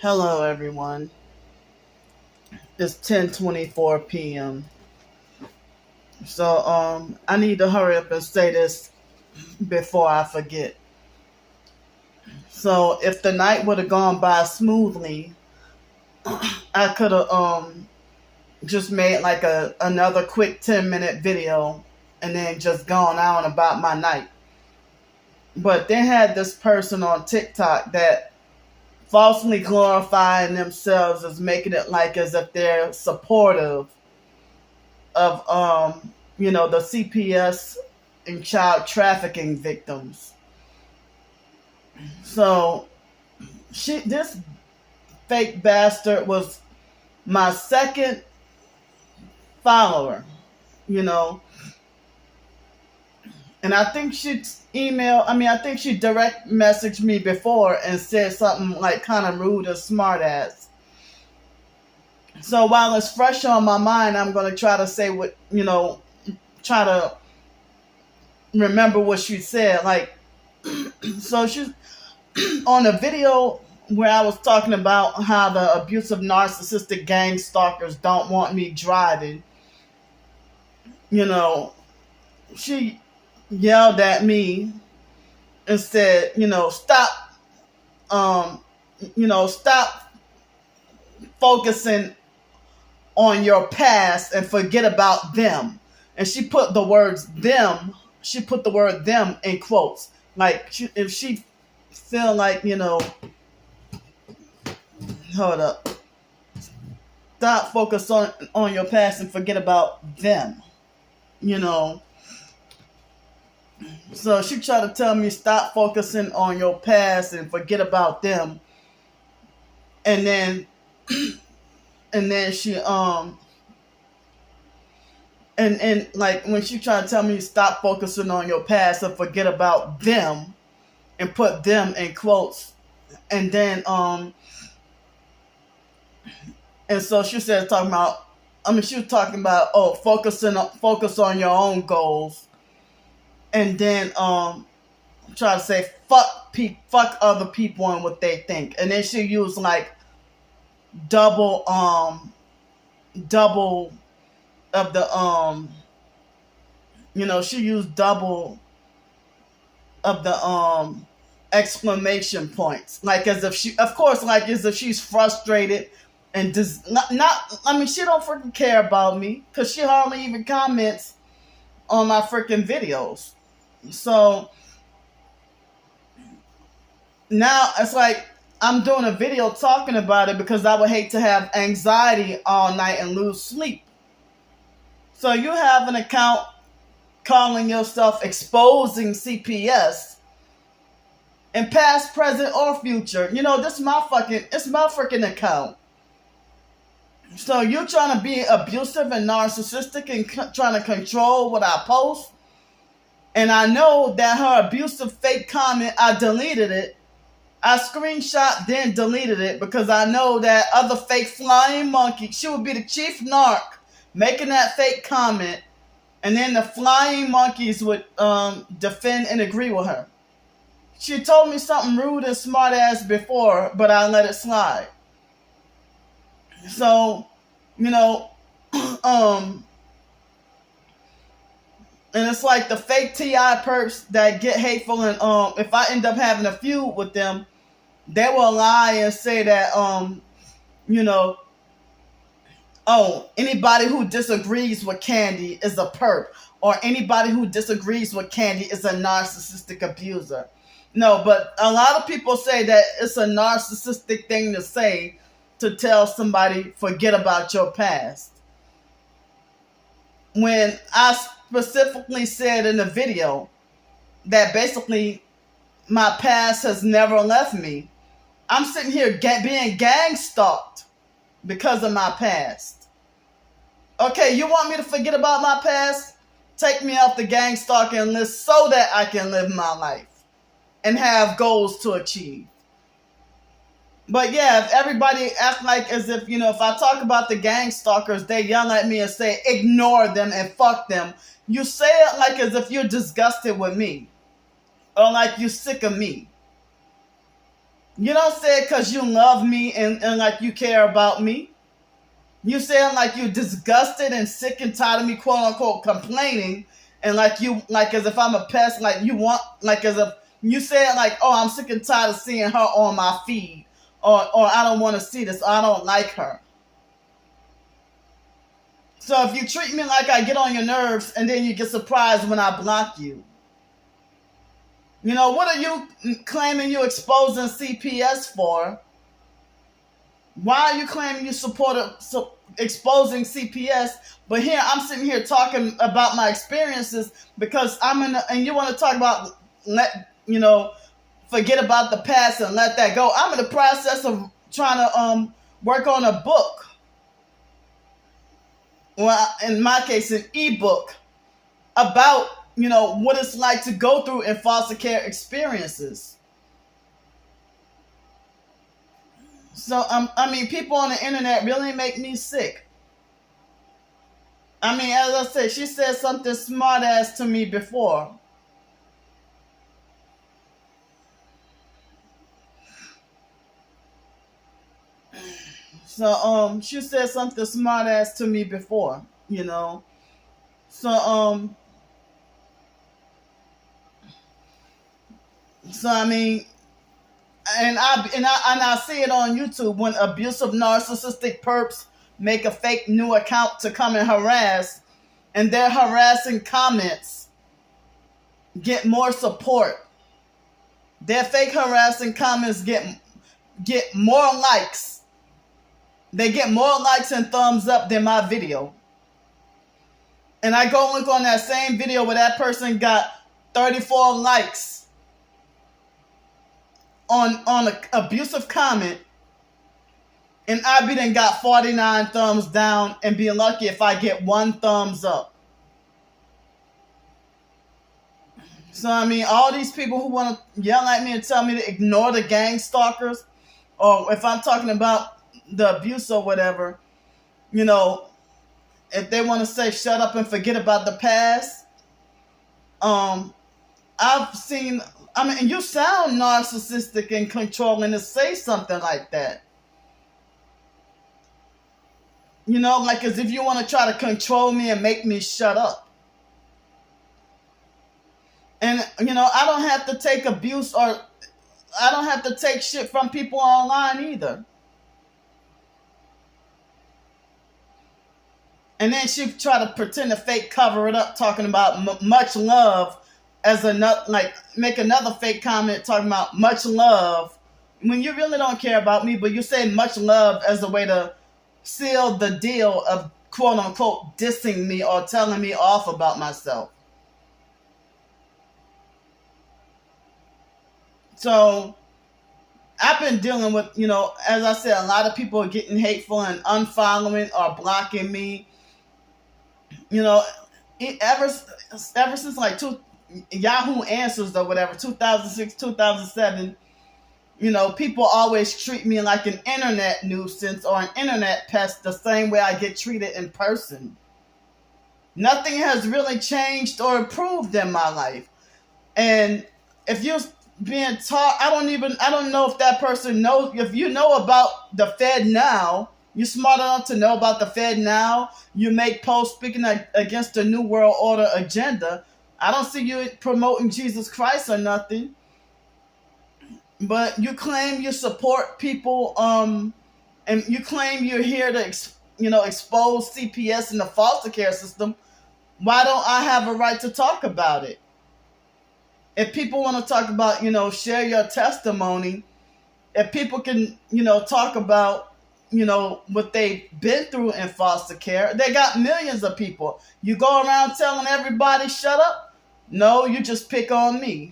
Hello, everyone. It's 10:24 p.m. I need to hurry up and say this before I forget. So, if the night would have gone by smoothly, I could have just made like another quick 10-minute video and then just gone on about my night. But they had this person on TikTok that falsely glorifying themselves as making it like as if they're supportive of the CPS and child trafficking victims. So this fake bastard was my second follower, you know. And I think I think she direct messaged me before and said something like kind of rude or smart ass. So while it's fresh on my mind, I'm going to try to say try to remember what she said. Like, so she's on a video where I was talking about how the abusive narcissistic gang stalkers don't want me driving. She yelled at me and said, stop focusing on your past and forget about them. And she put the word them in quotes. Like, if she feel like, hold up. Stop focus on your past and forget about them. So she tried to tell me stop focusing on your past and forget about them. And then she and like when she tried to tell me stop focusing on your past and forget about them and put them in quotes, and then and so she was talking about focus on your own goals, and then try to say fuck other people and what they think, and then she used like double of the she used double of the exclamation points, like as if she's frustrated and she don't freaking care about me because she hardly even comments on my freaking videos. So now it's like I'm doing a video talking about it because I would hate to have anxiety all night and lose sleep. So you have an account calling yourself exposing CPS in past, present, or future. It's my freaking account. So you're trying to be abusive and narcissistic and trying to control what I post. And I know that her abusive fake comment, I deleted it. I screenshot then deleted it because I know that other fake flying monkey, she would be the chief narc making that fake comment, and then the flying monkeys would defend and agree with her. She told me something rude and smart ass before, but I let it slide. So, and it's like the fake TI perps that get hateful, and if I end up having a feud with them, they will lie and say that anybody who disagrees with Candy is a perp, or anybody who disagrees with Candy is a narcissistic abuser. No, but a lot of people say that it's a narcissistic thing to say, to tell somebody forget about your past. When I specifically said in the video that basically my past has never left me, I'm sitting here being gang stalked because of my past. Okay, you want me to forget about my past? Take me off the gang stalking list so that I can live my life and have goals to achieve. But yeah, if everybody act like as if, if I talk about the gang stalkers, they yell at me and say, ignore them and fuck them. You say it like as if you're disgusted with me or like you're sick of me. You don't say it because you love me and like you care about me. You say it like you're disgusted and sick and tired of me, quote unquote, complaining, and like you, like as if I'm a pest, like you want, like as if you say it like, oh, I'm sick and tired of seeing her on my feed, or I don't want to see this, or I don't like her. So if you treat me like I get on your nerves and then you get surprised when I block you. You know, what are you claiming you exposing CPS for? Why are you claiming you support exposing CPS? But here I'm sitting here talking about my experiences because I'm in, and you want to talk about forget about the past and let that go. I'm in the process of trying to work on a book. Well, in my case, an ebook about what it's like to go through in foster care experiences. So, I mean, people on the internet really make me sick. I mean, as I said, she said something smart ass to me before. So, she said something smart ass to me before, So, I mean, and I see it on YouTube when abusive narcissistic perps make a fake new account to come and harass, and their harassing comments get more support. Their fake harassing comments get more likes. They get more likes and thumbs up than my video. And I go look on that same video where that person got 34 likes on an abusive comment, and I then got 49 thumbs down and be lucky if I get one thumbs up. So, I mean, all these people who want to yell at me and tell me to ignore the gang stalkers, or if I'm talking about the abuse or whatever, if they want to say shut up and forget about the past, I've seen, you sound narcissistic and controlling to say something like that. Like as if you want to try to control me and make me shut up. And, I don't have to take abuse, or I don't have to take shit from people online either. And then she try to pretend to fake cover it up, talking about much love as another, like make another fake comment talking about much love when you really don't care about me, but you say much love as a way to seal the deal of quote unquote dissing me or telling me off about myself. So I've been dealing with, as I said, a lot of people are getting hateful and unfollowing or blocking me. Ever since like Yahoo Answers or whatever, 2006, 2007, people always treat me like an internet nuisance or an internet pest the same way I get treated in person. Nothing has really changed or improved in my life. And if you're being taught, I don't know if that person knows, if you know about the Fed now, you're smart enough to know about the Fed now, you make posts speaking against the New World Order agenda. I don't see you promoting Jesus Christ or nothing. But you claim you support people, and you claim you're here to, expose CPS in the foster care system. Why don't I have a right to talk about it? If people want to talk about, share your testimony, if people can, talk about, what they've been through in foster care, they got millions of people. You go around telling everybody, shut up? No, you just pick on me.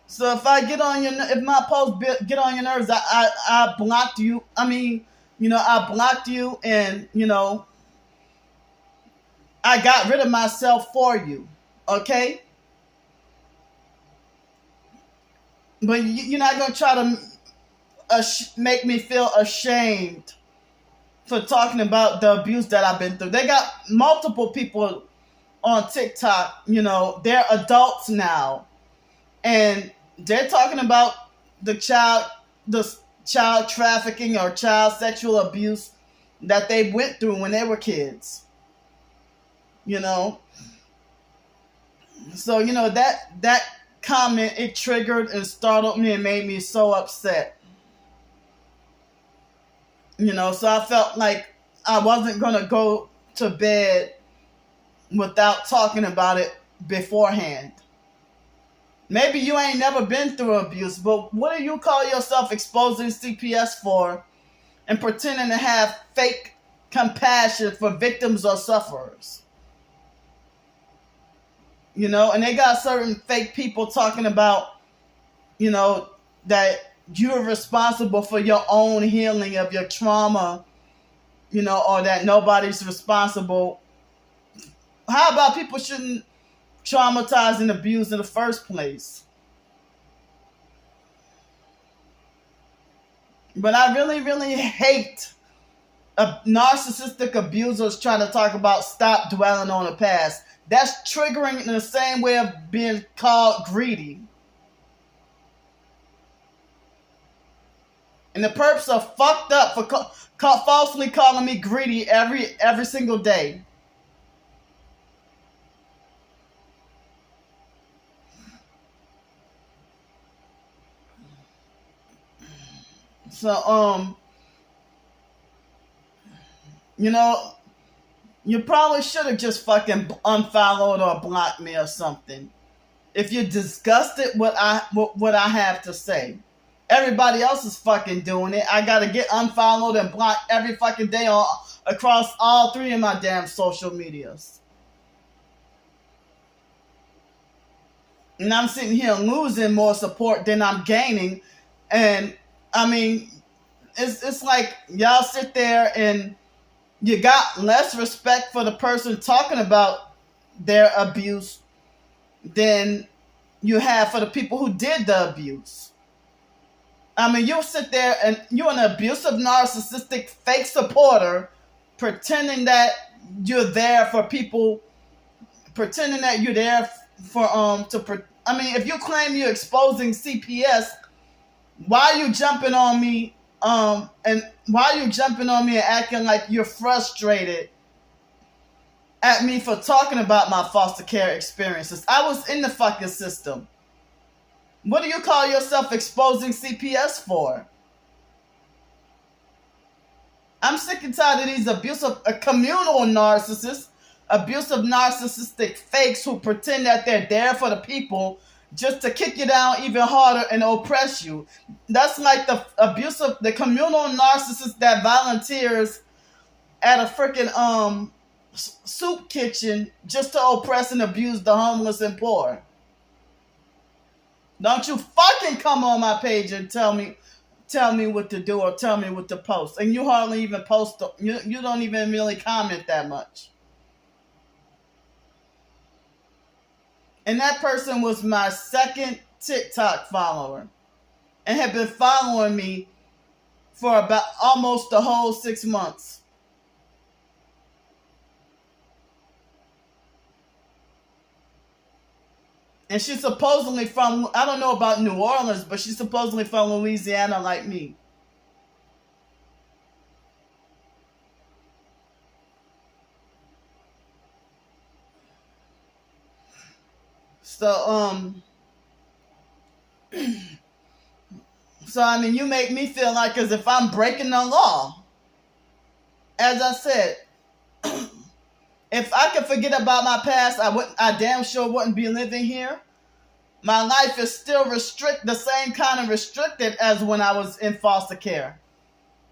So if I if my posts get on your nerves, I blocked you. I blocked you and, I got rid of myself for you. Okay? But you're not going to try to make me feel ashamed for talking about the abuse that I've been through. They got multiple people on TikTok, they're adults now. And they're talking about the child trafficking or child sexual abuse that they went through when they were kids. You know, so that comment, it triggered and startled me and made me so upset. So I felt like I wasn't gonna go to bed without talking about it beforehand. Maybe you ain't never been through abuse, but what do you call yourself exposing CPS for and pretending to have fake compassion for victims or sufferers? And they got certain fake people talking about, that you're responsible for your own healing of your trauma, or that nobody's responsible. How about people shouldn't traumatize and abuse in the first place? But I really, really hate narcissistic abusers trying to talk about stop dwelling on the past. That's triggering in the same way of being called greedy. And the perps are fucked up for falsely calling me greedy every single day. So, you probably should have just fucking unfollowed or blocked me or something. If you're disgusted what I have to say. Everybody else is fucking doing it. I gotta get unfollowed and blocked every fucking day across all 3 of my damn social medias. And I'm sitting here losing more support than I'm gaining. And I mean, it's like y'all sit there and you got less respect for the person talking about their abuse than you have for the people who did the abuse. I mean, you'll sit there and you're an abusive, narcissistic, fake supporter pretending that you're there for people, pretending that you're there for, if you claim you're exposing CPS, why are you jumping on me, and acting like you're frustrated at me for talking about my foster care experiences? I was in the fucking system. What do you call yourself exposing CPS for? I'm sick and tired of these abusive, communal narcissists, abusive narcissistic fakes who pretend that they're there for the people just to kick you down even harder and oppress you. That's like the communal narcissist that volunteers at a freaking soup kitchen just to oppress and abuse the homeless and poor. Don't you fucking come on my page and tell me what to do or tell me what to post. And you hardly even post. You don't even really comment that much. And that person was my second TikTok follower and had been following me for about almost the whole 6 months. And she's supposedly from, I don't know about New Orleans, but she's supposedly from Louisiana like me. So, you make me feel like as if I'm breaking the law. As I said, if I could forget about my past, I damn sure wouldn't be living here. My life is still the same kind of restricted as when I was in foster care.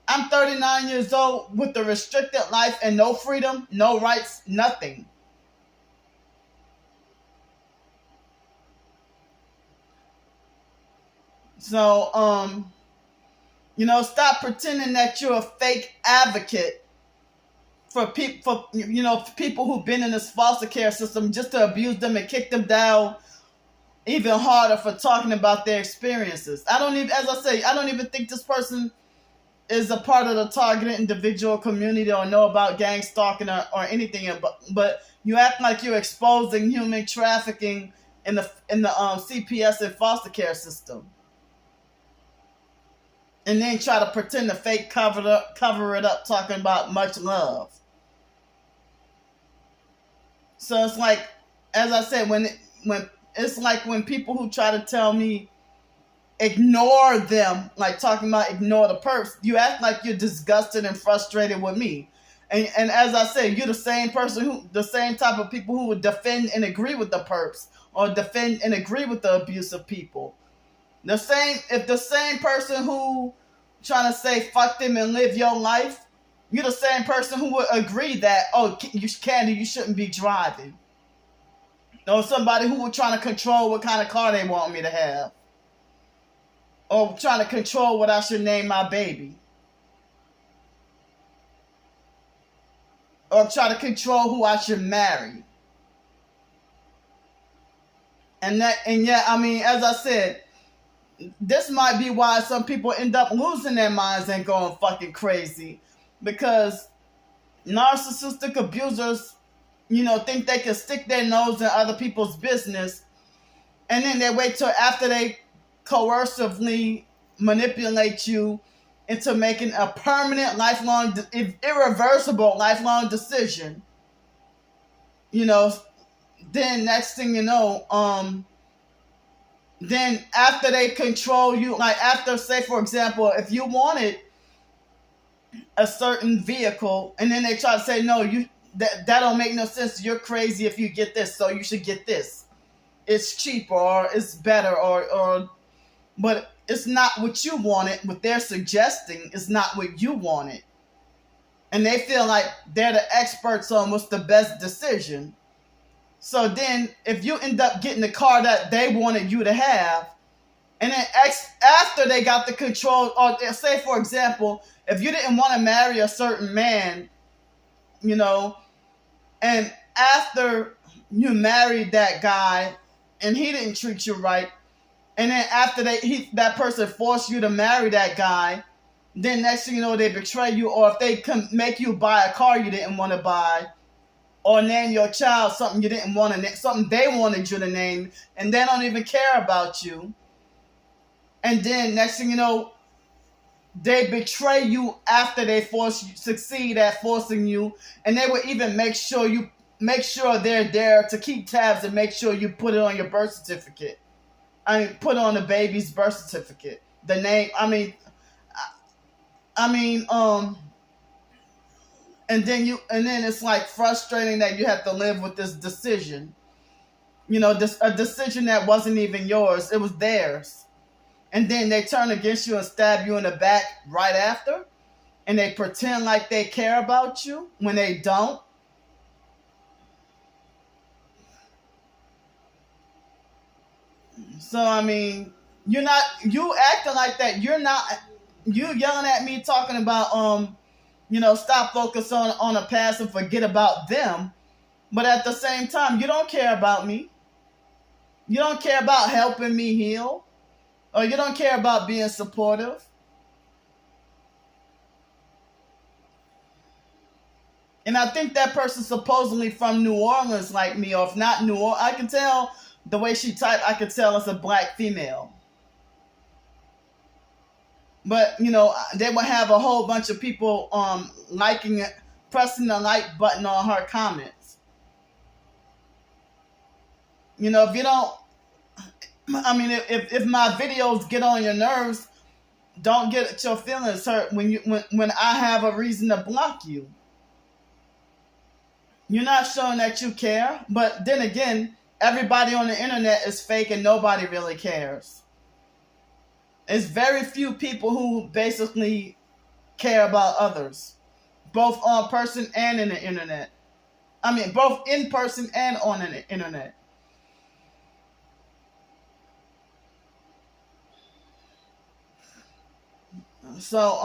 I'm 39 years old with a restricted life and no freedom, no rights, nothing. So, stop pretending that you're a fake advocate for people who've been in this foster care system just to abuse them and kick them down even harder for talking about their experiences. I don't even think this person is a part of the targeted individual community or know about gang stalking or anything. But you act like you're exposing human trafficking in the CPS and foster care system. and then try to pretend to fake cover it up, talking about much love. So it's like, as I said, when it's like when people who try to tell me ignore them, like talking about ignore the perps, you act like you're disgusted and frustrated with me. And as I said, you're the same type of people who would defend and agree with the perps, or defend and agree with the abusive people. If the same person who trying to say fuck them and live your life, you're the same person who would agree that, oh, Candy, you shouldn't be driving. Or somebody who would trying to control what kind of car they want me to have. Or trying to control what I should name my baby. Or try to control who I should marry. And yet, I mean, as I said, this might be why some people end up losing their minds and going fucking crazy. Because narcissistic abusers, think they can stick their nose in other people's business, and then they wait till after they coercively manipulate you into making a permanent, lifelong, irreversible, lifelong decision. Then next thing you know, then after they control you, like after, say for example, if you wanted a certain vehicle, and then they try to say, no, that don't make no sense. You're crazy if you get this, so you should get this. It's cheaper, or it's better, but it's not what you wanted. What they're suggesting is not what you wanted. And they feel like they're the experts on what's the best decision. So then if you end up getting the car that they wanted you to have, and then after they got the control, or say for example, if you didn't want to marry a certain man, and after you married that guy and he didn't treat you right, and then after that person forced you to marry that guy, then next thing you know, they betray you, or if they can make you buy a car you didn't want to buy, or name your child something you didn't want to name, something they wanted you to name, and they don't even care about you. And then next thing you know, they betray you after they succeed at forcing you, and they will even make sure they're there to keep tabs and make sure you put it on your birth certificate. Put on the baby's birth certificate. The name, and then it's like frustrating that you have to live with this decision. A decision that wasn't even yours, it was theirs. And then they turn against you and stab you in the back right after, and they pretend like they care about you when they don't. So you acting like that. You yelling at me talking about stop focus on the past and forget about them. But at the same time, you don't care about me. You don't care about helping me heal. Or you don't care about being supportive. And I think that person's supposedly from New Orleans like me, or if not New Orleans, I can tell the way she typed, I could tell it's a black female. But, they would have a whole bunch of people liking it, pressing the like button on her comments. If you don't, if my videos get on your nerves, don't get your feelings hurt when I have a reason to block you. You're not showing that you care, but then again, everybody on the internet is fake and nobody really cares. It's very few people who basically care about others, both on person and in the internet. Both in person and on the internet. So,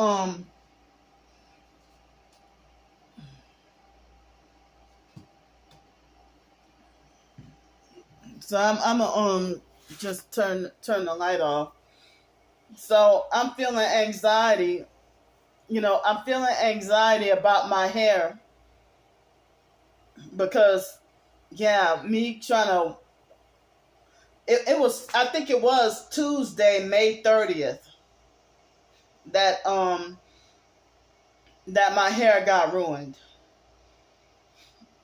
I'm gonna just turn the light off. So I'm feeling anxiety. I'm feeling anxiety about my hair because, me trying to. I think it was Tuesday, May 30th. that that my hair got ruined.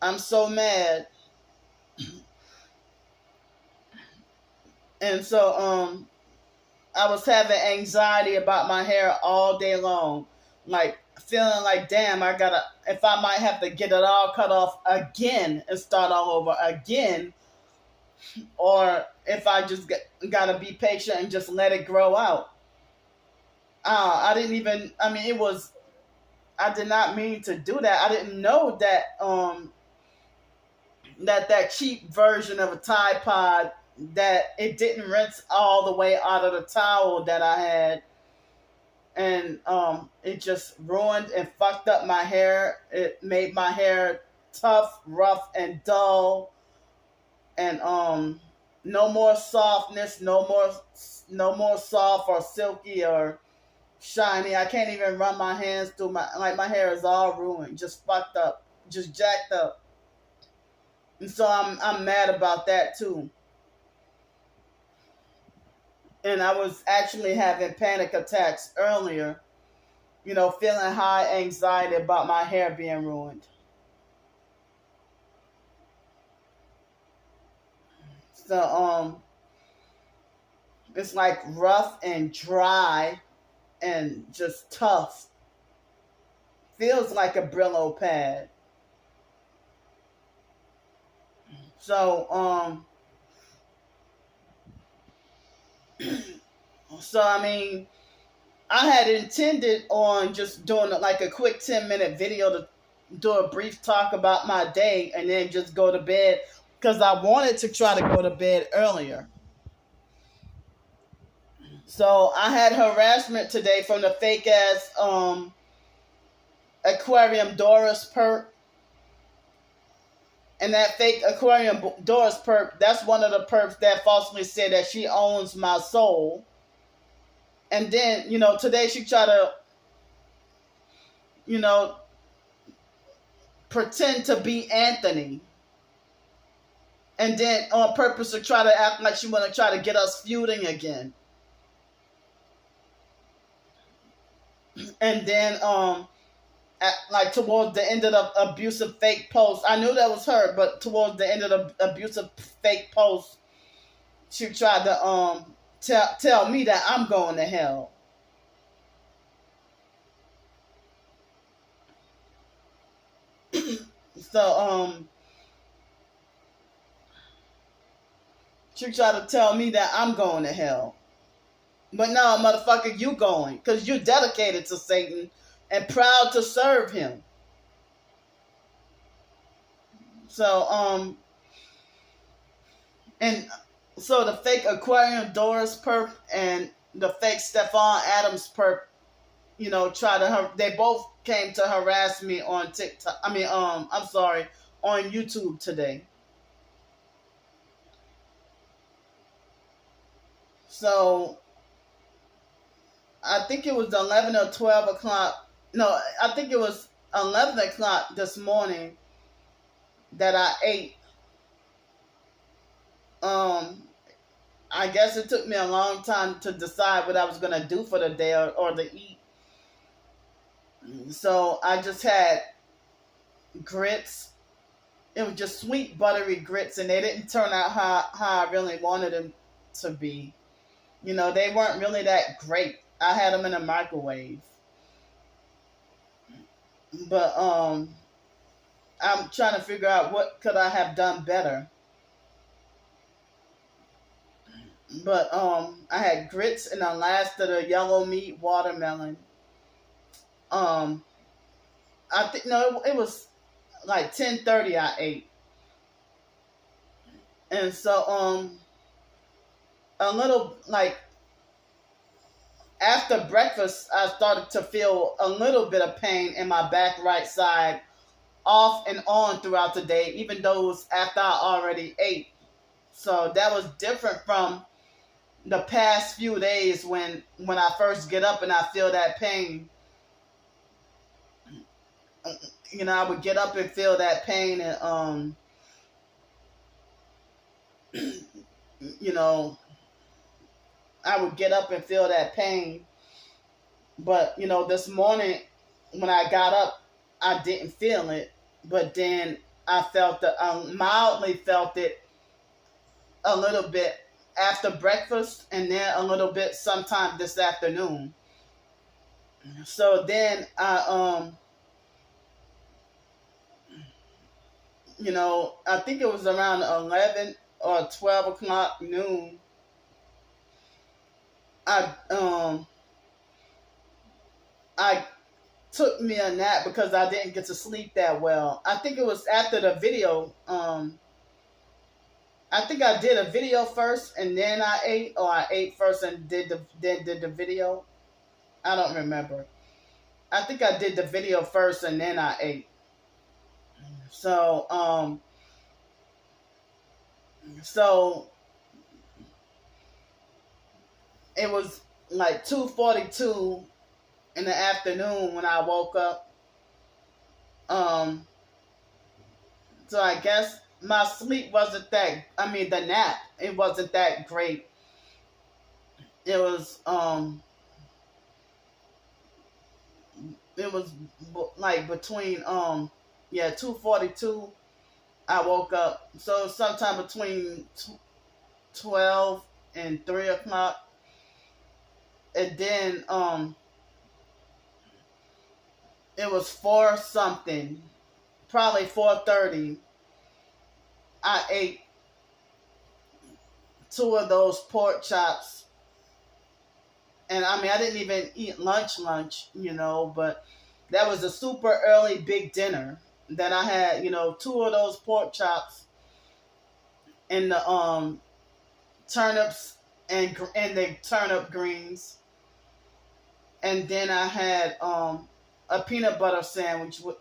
I'm so mad. And so I was having anxiety about my hair all day long. Like feeling like, damn, if I might have to get it all cut off again and start all over again, or if I just gotta be patient and just let it grow out. I didn't even, I mean, I did not mean to do that. I didn't know that, that cheap version of a Tide Pod, that it didn't rinse all the way out of the towel that I had, and it just ruined and fucked up my hair. It made my hair tough, rough, and dull, and no more softness, no more soft or silky or shiny. I can't even run my hands through my hair is all ruined, just fucked up, just jacked up. And so I'm mad about that too. And I was actually having panic attacks earlier, feeling high anxiety about my hair being ruined. So it's like rough and dry and just tough. Feels like a Brillo pad. So so I mean, I had intended on just doing like a quick 10-minute video to do a brief talk about my day and then just go to bed, because I wanted to try to go to bed earlier. So I had harassment today from the fake ass Aquarium Doris perp. And that fake Aquarium Doris perp, that's one of the perps that falsely said that she owns my soul. And then, today she tried to, pretend to be Anthony. And then on purpose to try to act like she want to try to get us feuding again. And then, like towards the end of the abusive fake post, I knew that was her, but towards the end of the abusive fake post, she tried to tell me that I'm going to hell. So she tried to tell me that I'm going to hell. But no, motherfucker, you going, because you're dedicated to Satan and proud to serve him. So and so the fake Aquarium Doris perp and the fake Stephon Adams perp, they both came to harass me on TikTok. I'm sorry, on YouTube today. So I think it was 11 or 12 o'clock. No, I think it was 11 o'clock this morning that I ate. I guess it took me a long time to decide what I was going to do for the day or to eat. So I just had grits. It was just sweet, buttery grits, and they didn't turn out how I really wanted them to be. They weren't really that great. I had them in a microwave. But I'm trying to figure out what could I have done better. But I had grits and the last of the yellow meat watermelon. I think it was like 10:30 I ate. And so a little like after breakfast, I started to feel a little bit of pain in my back right side, off and on throughout the day, even though it was after I already ate. So that was different from the past few days when I first get up and I feel that pain. I would get up and feel that pain, and I would get up and feel that pain. But this morning when I got up, I didn't feel it. But then I felt it, mildly felt it a little bit after breakfast, and then a little bit sometime this afternoon. So then I think it was around 11 or 12 o'clock noon. I I took me a nap because I didn't get to sleep that well. I think it was after the video. I think I did a video first and then I ate, or I ate first and did the video. I don't remember. I think I did the video first and then I ate. So so it was like 2:42 in the afternoon when I woke up. So I guess my sleep wasn't that. I mean, the nap, it wasn't that great. It was like between 2:42. I woke up, so sometime between 12 and 3 o'clock, and then it was 4 something, probably 4:30. I ate 2 of those pork chops, and I mean I didn't even eat lunch, but that was a super early big dinner that I had. 2 of those pork chops and the turnips and the turnip greens, and then I had a peanut butter sandwich with,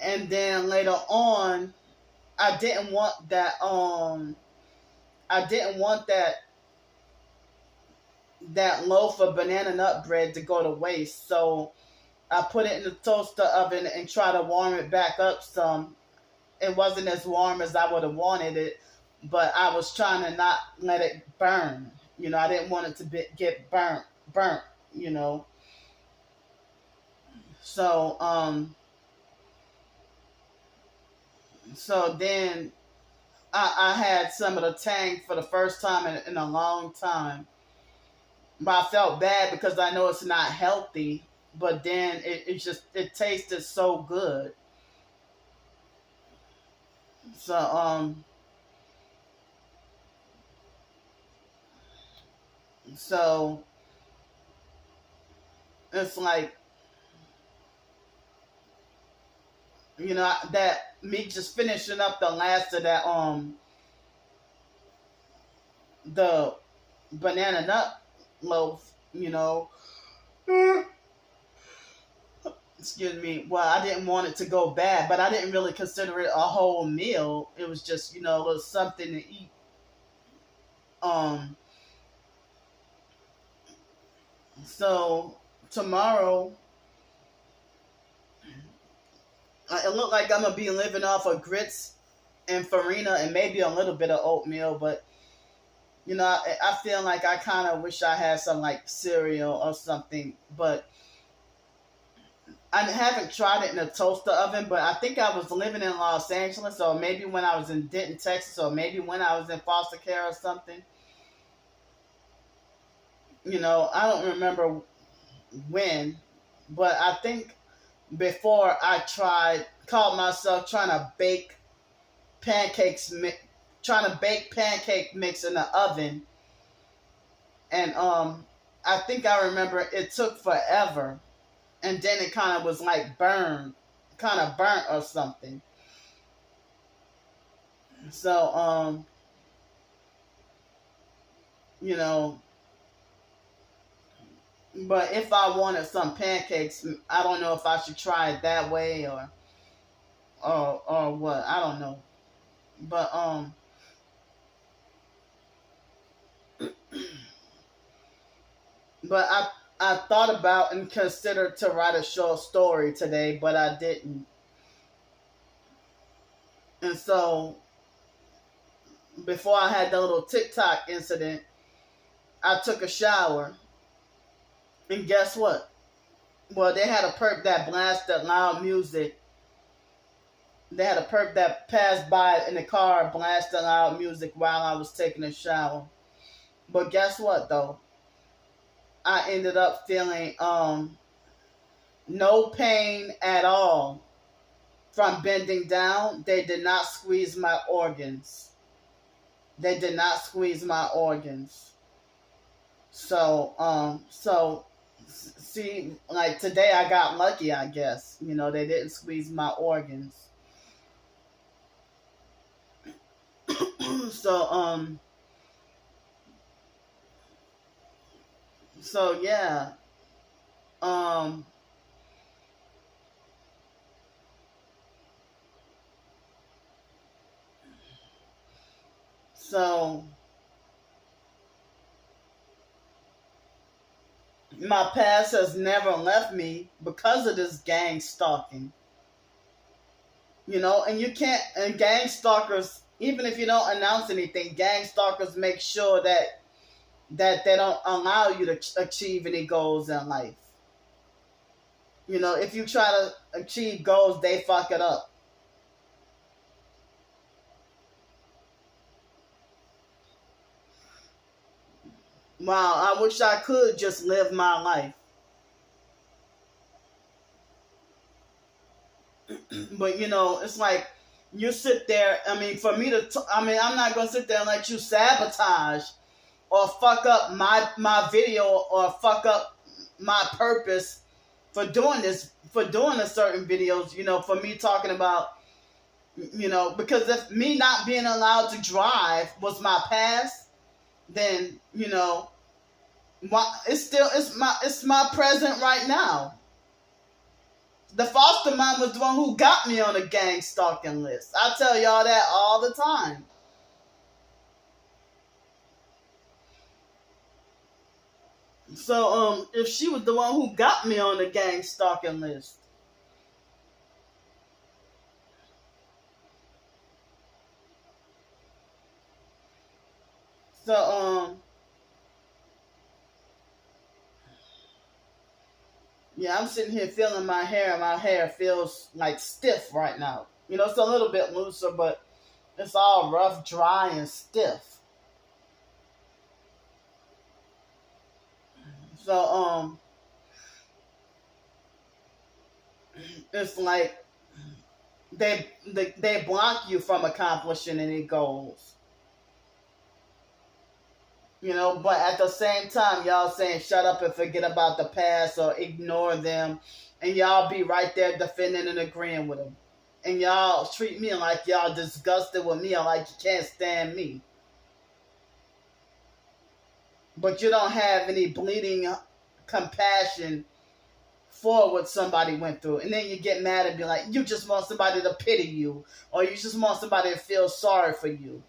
and then later on, I didn't want that. I didn't want that loaf of banana nut bread to go to waste, so I put it in the toaster oven and try to warm it back up some. It wasn't as warm as I would have wanted it, but I was trying to not let it burn. I didn't want it to get burnt. So so then I had some of the tang for the first time in a long time. But I felt bad because I know it's not healthy. But then it tasted so good. So so it's like, that me just finishing up the last of that the banana nut loaf, excuse me. Well, I didn't want it to go bad, but I didn't really consider it a whole meal. It was just, it was something to eat. So tomorrow, it looked like I'm gonna be living off of grits and farina and maybe a little bit of oatmeal, but I feel like I kind of wish I had some like cereal or something, but I haven't tried it in a toaster oven. But I think I was living in Los Angeles, or maybe when I was in Denton, Texas, or maybe when I was in foster care or something. I don't remember when, but I think before I called myself trying to bake trying to bake pancake mix in the oven, and I think I remember it took forever, and then it kind of was like burnt or something. So but if I wanted some pancakes, I don't know if I should try it that way or what. I don't know. But but I thought about and considered to write a short story today, but I didn't. And so before I had the little TikTok incident, I took a shower, and guess what? Well, they had a perp that blasted loud music. They had a perp that passed by in the car blasting loud music while I was taking a shower. But guess what, though? I ended up feeling no pain at all from bending down. They did not squeeze my organs. They did not squeeze my organs. So see, like today I got lucky, I guess. You know, they didn't squeeze my organs. So so yeah. Um so my past has never left me because of this gang stalking. You know, and you can't, and gang stalkers, even if you don't announce anything, gang stalkers make sure that they don't allow you to achieve any goals in life. You know, if you try to achieve goals, they fuck it up. Wow, I wish I could just live my life. But you know, it's like you sit there. I mean, for me to, I mean, I'm not gonna sit there and let you sabotage or fuck up my video or fuck up my purpose for doing this, for doing a certain videos. You know, for me talking about, you know, because if me not being allowed to drive was my past, then you know, it's my present right now. The foster mom was the one who got me on the gang stalking list. I tell y'all that all the time. So if she was the one who got me on the gang stalking list. So yeah, I'm sitting here feeling my hair, and my hair feels like stiff right now. You know, it's a little bit looser, but it's all rough, dry, and stiff. So it's like they block you from accomplishing any goals. You know, but at the same time, y'all saying shut up and forget about the past or ignore them, and y'all be right there defending and agreeing with them. And y'all treat me like y'all disgusted with me or like you can't stand me. But you don't have any bleeding compassion for what somebody went through. And then you get mad and be like, you just want somebody to pity you, or you just want somebody to feel sorry for you.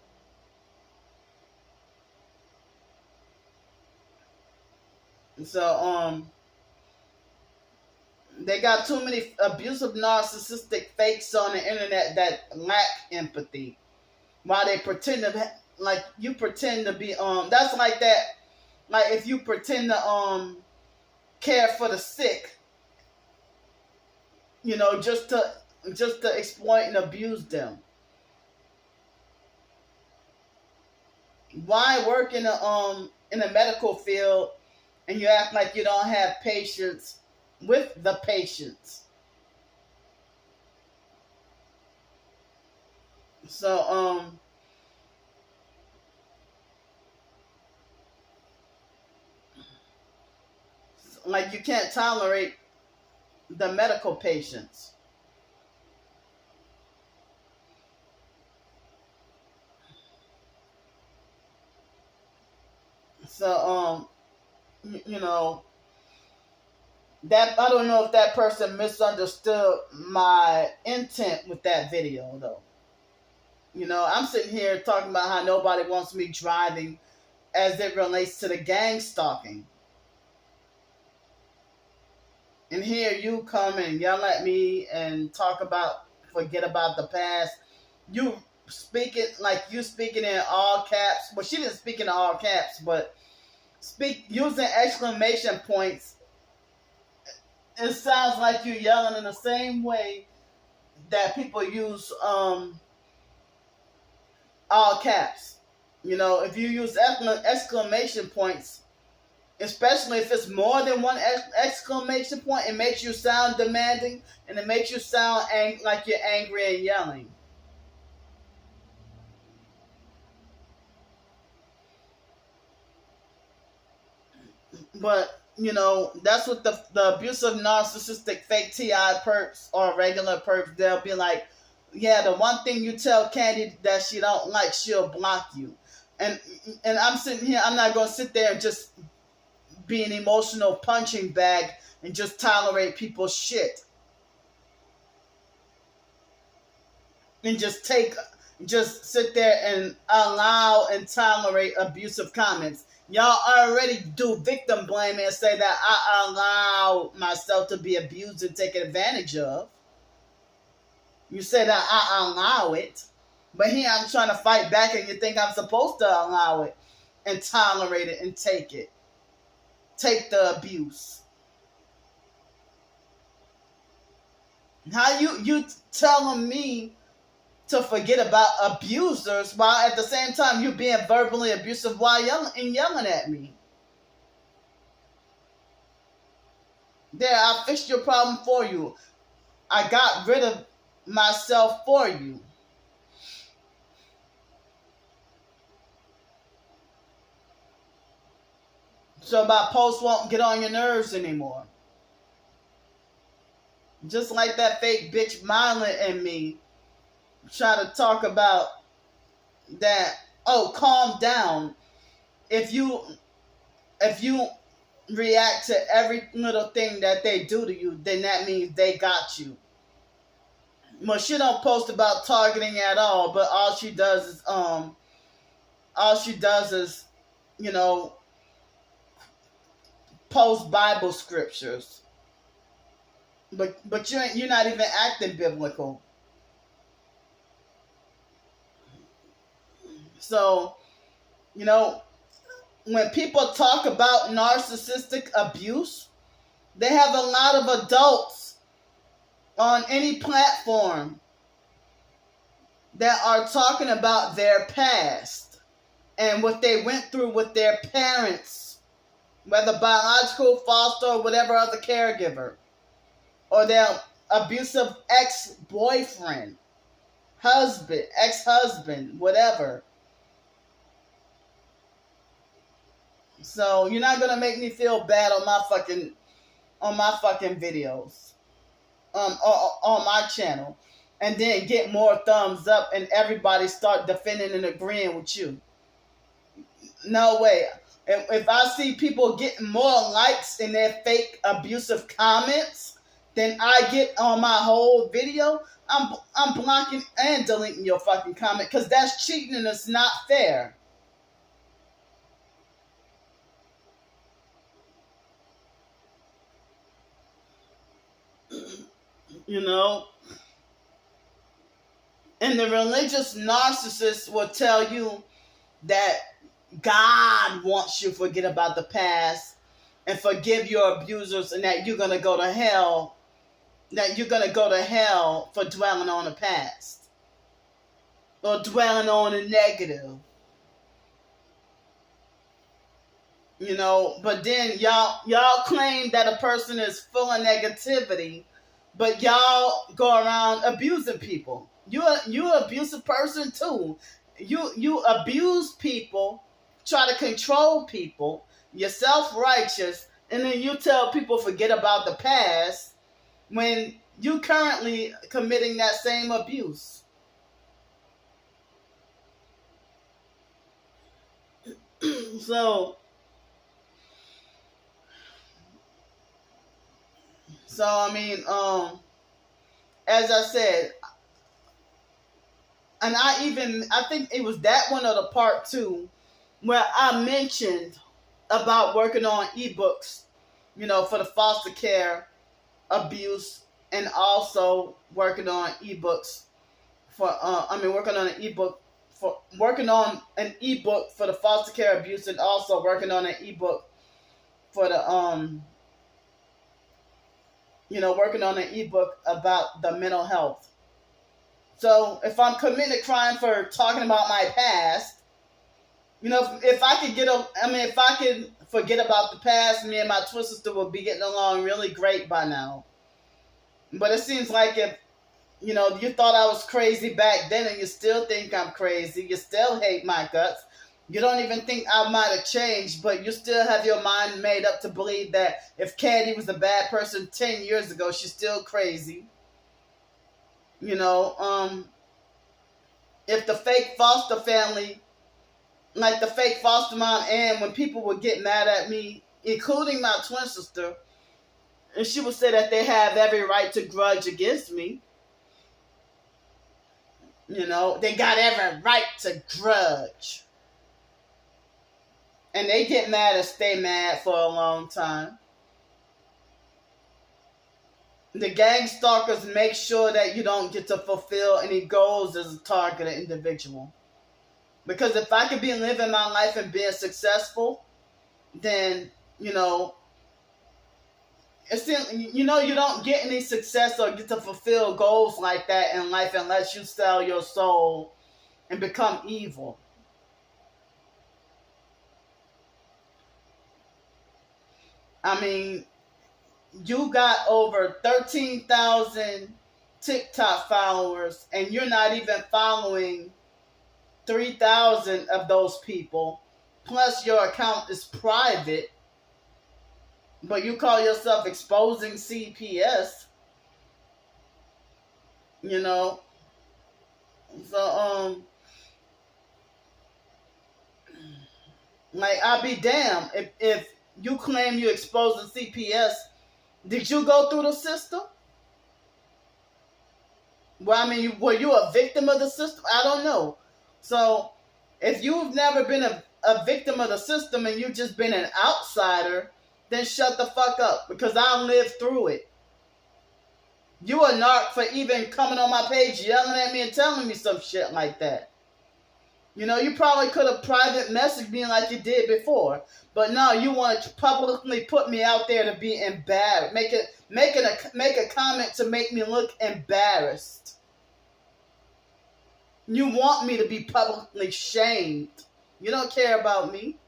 So they got too many abusive, narcissistic fakes on the internet that lack empathy. While they pretend to, like, you pretend to be that's like that, like if you pretend to care for the sick, you know, just to exploit and abuse them. Why work in the medical field and you act like you don't have patience with the patients? So like you can't tolerate the medical patients. So you know, that I don't know if that person misunderstood my intent with that video though. You know, I'm sitting here talking about how nobody wants me driving as it relates to the gang stalking. And here you come and yell at me and talk about forget about the past. You speaking in all caps. Well, she didn't speak in all caps, but speak using exclamation points, it sounds like you're yelling in the same way that people use all caps. You know, if you use exclamation points, especially if it's more than one exclamation point, it makes you sound demanding and it makes you sound like you're angry and yelling. But, you know, that's what the abusive, narcissistic, fake TI perps or regular perps, they'll be like, yeah, the one thing you tell Candy that she don't like, she'll block you. And I'm sitting here, I'm not going to sit there and just be an emotional punching bag and just tolerate people's shit. And just sit there and allow and tolerate abusive comments. Y'all already do victim blaming and say that I allow myself to be abused and taken advantage of. You say that I allow it. But here I'm trying to fight back and you think I'm supposed to allow it and tolerate it and take it. Take the abuse. How you telling me to forget about abusers while at the same time you being verbally abusive while yelling at me? There, I fixed your problem for you. I got rid of myself for you. So my posts won't get on your nerves anymore. Just like that fake bitch Myla and me try to talk about that, oh, calm down. If you react to every little thing that they do to you, then that means they got you. Well, she don't post about targeting at all, but all she does is, you know, post Bible scriptures. But you're not even acting biblical. So, you know, when people talk about narcissistic abuse, they have a lot of adults on any platform that are talking about their past and what they went through with their parents, whether biological, foster, or whatever other caregiver, or their abusive ex-boyfriend, husband, ex-husband, whatever. So you're not gonna make me feel bad on my fucking videos, on my channel, and then get more thumbs up and everybody start defending and agreeing with you. No way. If I see people getting more likes in their fake abusive comments than I get on my whole video, I'm blocking and deleting your fucking comment, because that's cheating and it's not fair. You know? And the religious narcissist will tell you that God wants you to forget about the past and forgive your abusers, and that you're going to go to hell. That you're going to go to hell for dwelling on the past or dwelling on the negative. You know, but then y'all claim that a person is full of negativity, but y'all go around abusing people. You an abusive person too. You abuse people, try to control people, you're self-righteous, and then you tell people forget about the past when you currently committing that same abuse. So I mean, as I said, and I think it was that one or the part 2 where I mentioned about working on ebooks, you know, for the foster care abuse, and also working on ebooks working on an ebook for working on an ebook for the foster care abuse, and also working on an ebook for the working on an ebook about the mental health. So if I'm committing a crime for talking about my past, if I could if I could forget about the past, me and my twin sister would be getting along really great by now. But it seems like if you thought I was crazy back then, and you still think I'm crazy, you still hate my guts. You don't even think I might have changed, but you still have your mind made up to believe that if Candy was a bad person 10 years ago, she's still crazy. If the fake foster family, like the fake foster mom, and when people would get mad at me, including my twin sister, and she would say that they have every right to grudge against me. They got every right to grudge. And they get mad and stay mad for a long time. The gang stalkers make sure that you don't get to fulfill any goals as a targeted individual. Because if I could be living my life and being successful, then, you don't get any success or get to fulfill goals like that in life unless you sell your soul and become evil. You got over 13,000 TikTok followers, and you're not even following 3,000 of those people. Plus, your account is private, but you call yourself exposing CPS. So, I'll be damned if you claim you exposing CPS. Did you go through the system? Well, were you a victim of the system? I don't know. So, if you've never been a victim of the system and you've just been an outsider, then shut the fuck up, because I lived through it. You a narc for even coming on my page yelling at me and telling me some shit like that. You probably could have private messaged me like you did before. But no, you want to publicly put me out there to be embarrassed. Make a comment to make me look embarrassed. You want me to be publicly shamed. You don't care about me.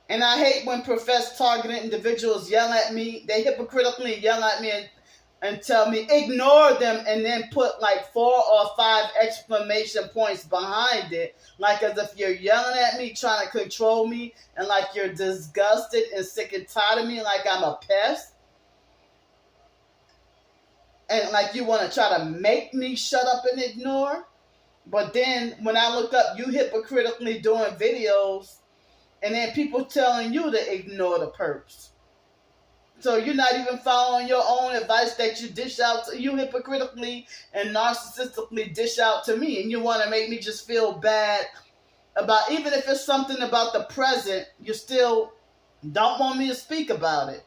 And I hate when professed targeted individuals yell at me. They hypocritically yell at me and tell me, ignore them, and then put like 4 or 5 exclamation points behind it. Like as if you're yelling at me, trying to control me, and like you're disgusted and sick and tired of me, like I'm a pest. And like you want to try to make me shut up and ignore. But then when I look up, you hypocritically doing videos, and then people telling you to ignore the perps. So you're not even following your own advice that you dish out to, you hypocritically and narcissistically dish out to me. And you want to make me just feel bad about, even if it's something about the present, you still don't want me to speak about it.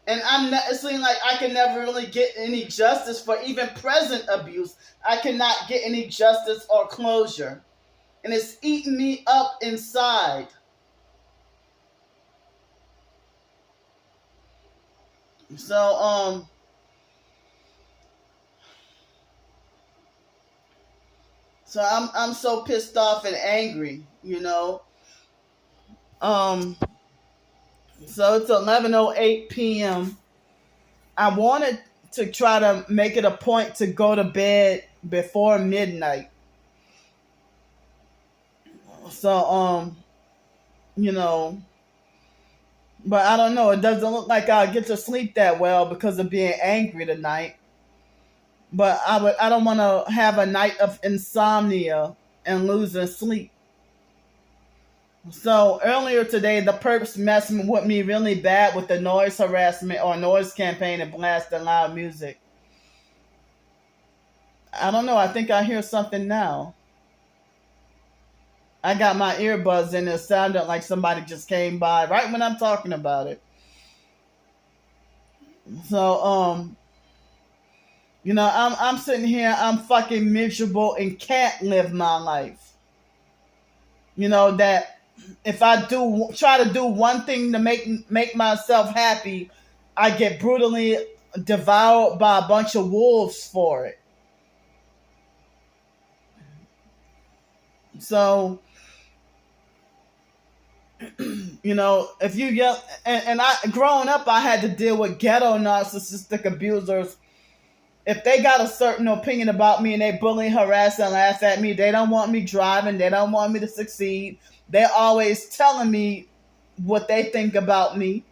And it seems like I can never really get any justice for even present abuse. I cannot get any justice or closure. And it's eating me up inside. So, I'm so pissed off and angry, So it's 11:08 p.m. I wanted to try to make it a point to go to bed before midnight. So, but I don't know. It doesn't look like I'll get to sleep that well because of being angry tonight. But I don't want to have a night of insomnia and losing sleep. So earlier today, the perps messed with me really bad with the noise harassment or noise campaign and blasting loud music. I don't know. I think I hear something now. I got my earbuds in. It sounded like somebody just came by right when I'm talking about it. So, I'm sitting here, I'm fucking miserable and can't live my life. That if I do try to do one thing to make myself happy, I get brutally devoured by a bunch of wolves for it. So, if you yell, and I growing up, I had to deal with ghetto narcissistic abusers. If they got a certain opinion about me and they bully, harass, and laugh at me, they don't want me driving, they don't want me to succeed. They're always telling me what they think about me.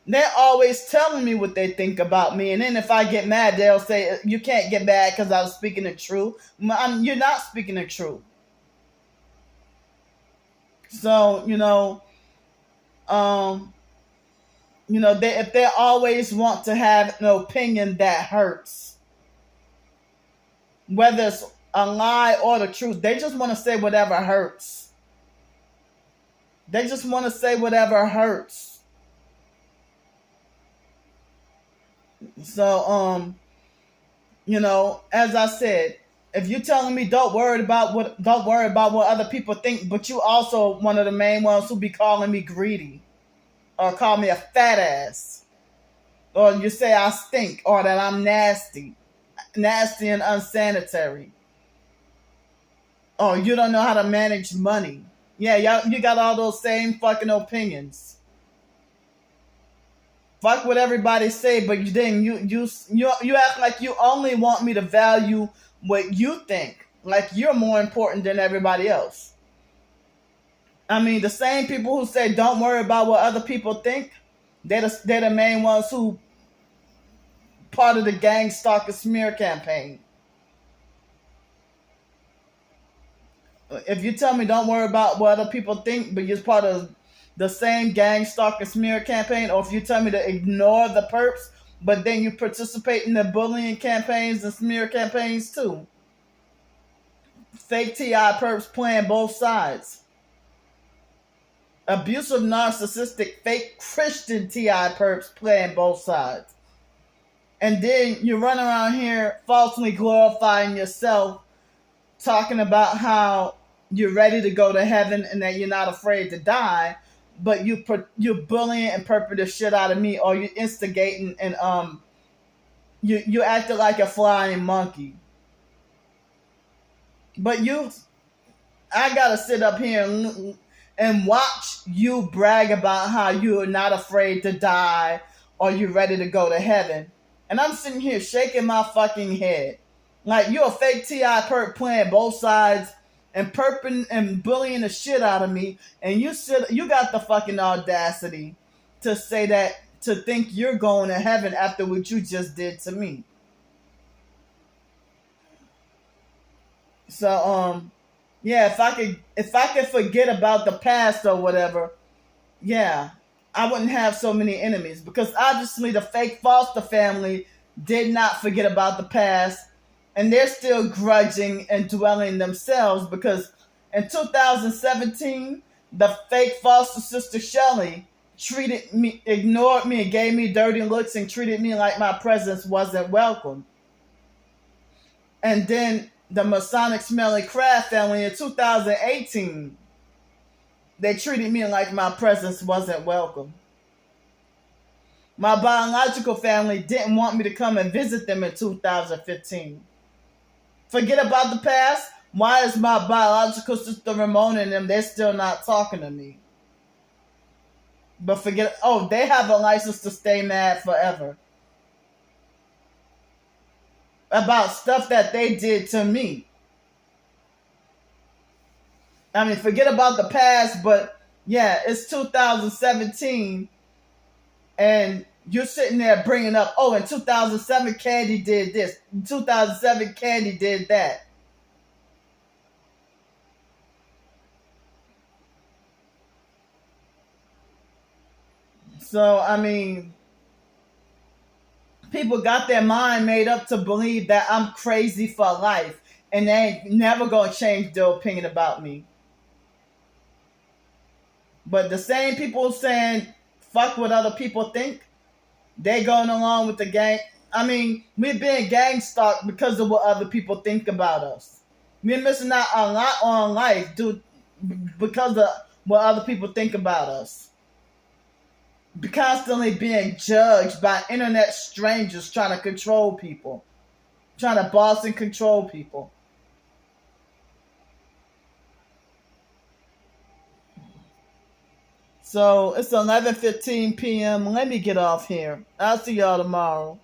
They're always telling me what they think about me. And then if I get mad, they'll say, you can't get mad because I was speaking the truth. You're not speaking the truth. So, if they always want to have an opinion that hurts, whether it's a lie or the truth, they just want to say whatever hurts. They just want to say whatever hurts. So, as I said, if you're telling me don't worry about what other people think, but you also one of the main ones who be calling me greedy, or call me a fat ass, or you say I stink, or that I'm nasty and unsanitary, or you don't know how to manage money. Yeah, you got all those same fucking opinions. Fuck what everybody say, but you act like you only want me to value what you think, like you're more important than everybody else. I mean, the same people who say don't worry about what other people think, they're the main ones who part of the gang stalker smear campaign. If you tell me don't worry about what other people think, but you're part of the same gang stalker smear campaign, or if you tell me to ignore the perps, but then you participate in the bullying campaigns and smear campaigns too. Fake TI perps playing both sides. Abusive, narcissistic, fake Christian TI perps playing both sides. And then you run around here falsely glorifying yourself, talking about how you're ready to go to heaven and that you're not afraid to die, but you're bullying and perping the shit out of me, or you're instigating and you acted like a flying monkey. But I gotta sit up here and watch you brag about how you're not afraid to die or you're ready to go to heaven. And I'm sitting here shaking my fucking head. Like, you're a fake TI perp playing both sides and perping and bullying the shit out of me, and you got the fucking audacity to say that, to think you're going to heaven after what you just did to me. So, yeah, if I could forget about the past or whatever, yeah, I wouldn't have so many enemies, because obviously the fake foster family did not forget about the past, and they're still grudging and dwelling themselves, because in 2017, the fake foster sister Shelly ignored me and gave me dirty looks and treated me like my presence wasn't welcome. And then the Masonic Smelly Crab family in 2018, they treated me like my presence wasn't welcome. My biological family didn't want me to come and visit them in 2015. Forget about the past. Why is my biological sister Ramona and them, they're still not talking to me? But they have a license to stay mad forever about stuff that they did to me. I mean, forget about the past, but yeah, it's 2017, and you're sitting there bringing up, oh, in 2007, Candy did this. In 2007, Candy did that. So, I mean, people got their mind made up to believe that I'm crazy for life, and they ain't never going to change their opinion about me. But the same people saying, fuck what other people think, they going along with the gang. I mean, we're being gang stalked because of what other people think about us. We're missing out a lot on life because of what other people think about us. Constantly being judged by internet strangers trying to control people, trying to boss and control people. So it's 11:15 p.m. Let me get off here. I'll see y'all tomorrow.